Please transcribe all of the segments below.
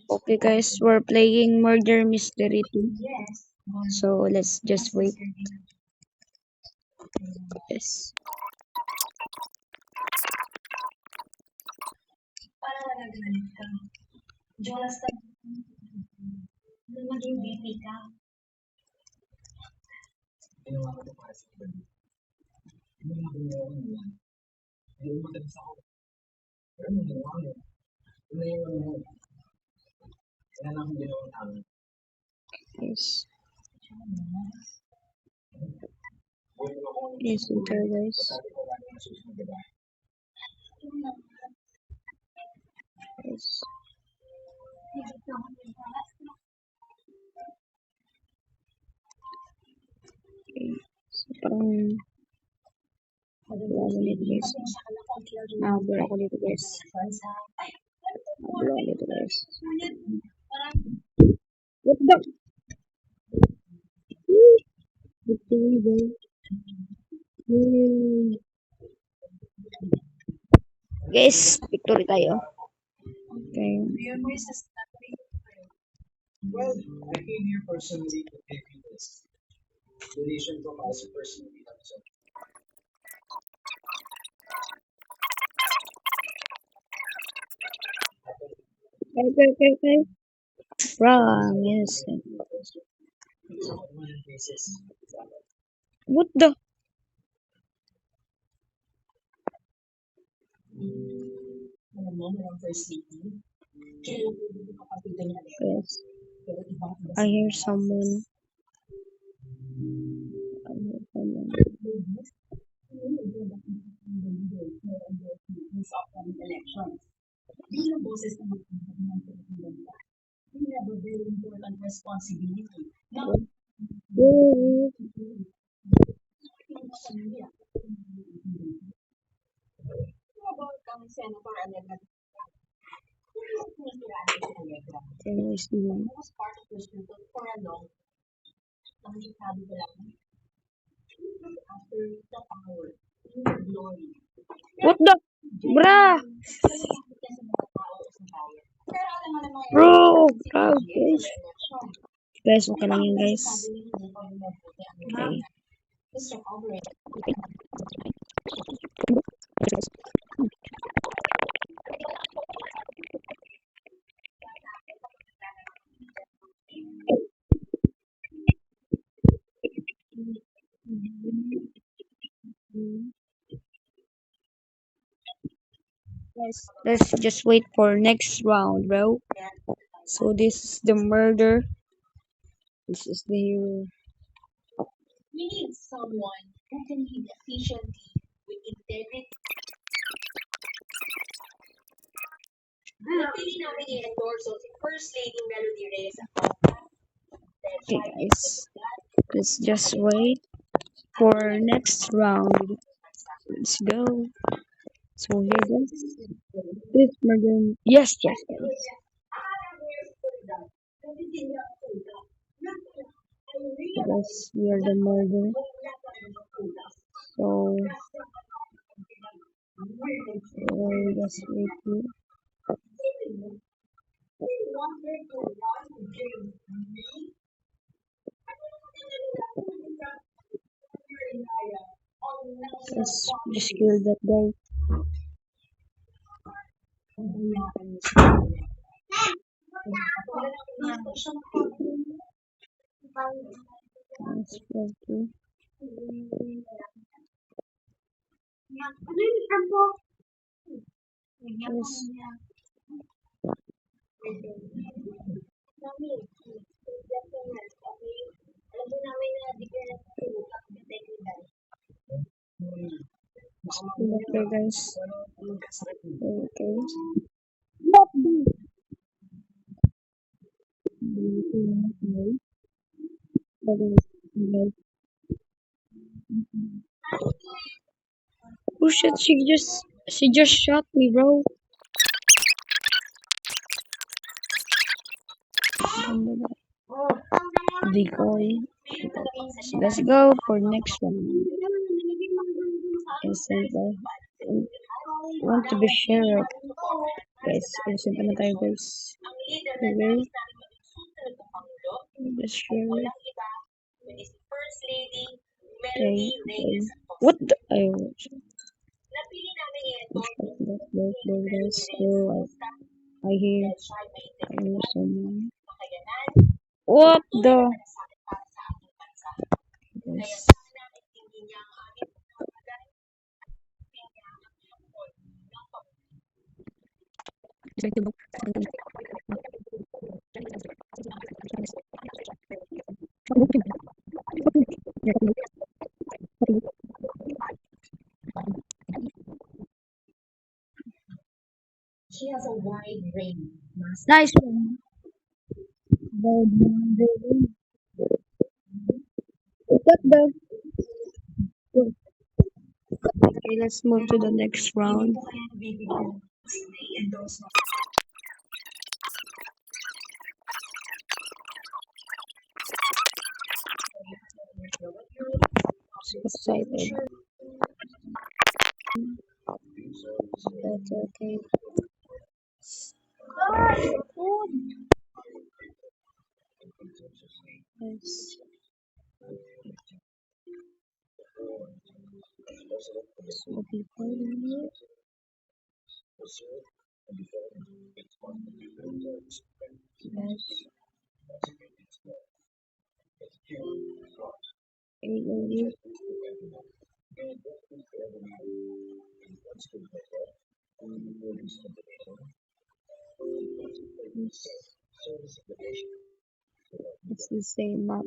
Okay guys, we're playing Murder Mystery 2. So let's just wait. Yes. Yes. Yes, enter guys. Yes. Okay. So parang wala ako dito guys. Nakabura ako dito guys. Nakabura ako dito guys. What the? Victory bell. Yay. Guys, victory tayo. Okay. Well, I came here personally to give you this donation from us personally. So, Okay. Wrong. Yes. one basis. What the? Yes. I hear someone. I hear someone. Yay. Can you see me? What the? Bruh! Bro! Bro, guys. Guys, okay lang yun, guys. Okay. Let's just wait for next round, bro. So this is the murder. This is the hero. Okay, guys. Let's just wait for next round. Let's go. So here, guys. This murder. Yes, guys. Yes, we are the murder. So we'll just wait here. Let's just kill that guy. Let's go to. Yes. Okay, guys. Okay. Oh shit, she just shot me, bro. Decoy. So let's go for next one. Innocent, want to be sheriff. Guys, innocent na tayo, guys. Okay. Just share it. Okay. Okay. What the? Guys. So I hear someone. What the? Yes. Nice one. Is that the? Okay, let's move to the next round. So excited. Okay, okay. Yes. So before that, yes. Eight, it's the same map.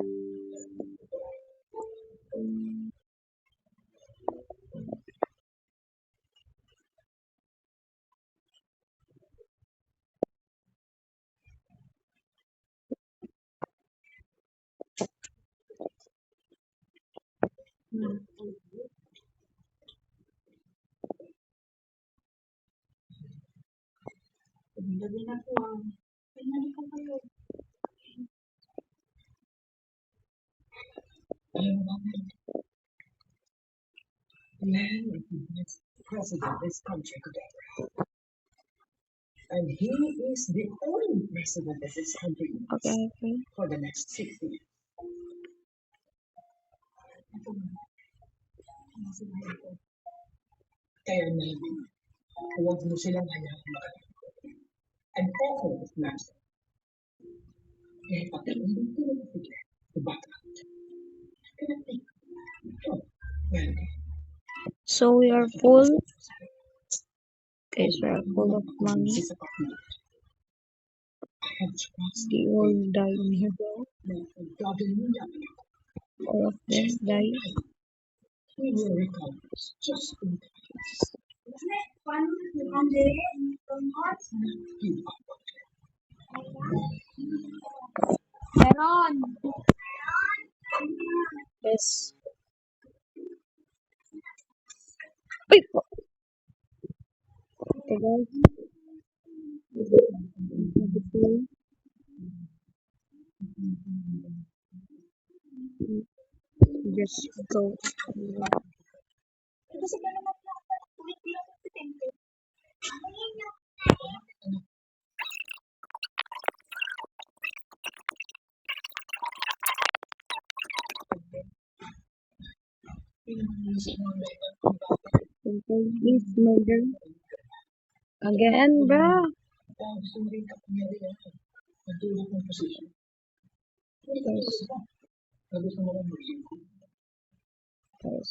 Okay, okay. So we are full. Okay, so we are full of money. The all died here. All of them died. Meron. Yes. Uy! Okay, guys. Beautiful. Just go. Okay, please murder. Again, bro. Yes. Yes.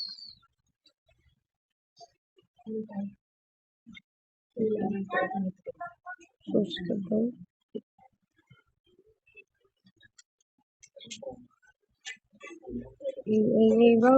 Supposed to go. Hey, bro.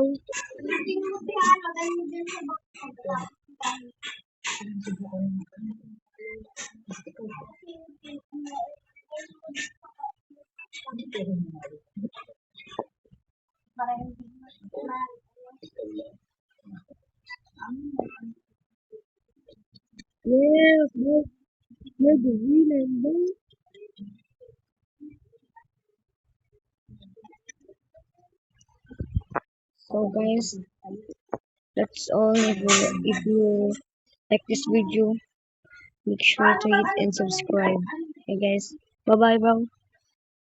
Yes, bro. You're the villain, bro. So, guys, that's all. If you like this video, make sure to hit and subscribe. Okay, guys. Bye bye, bro.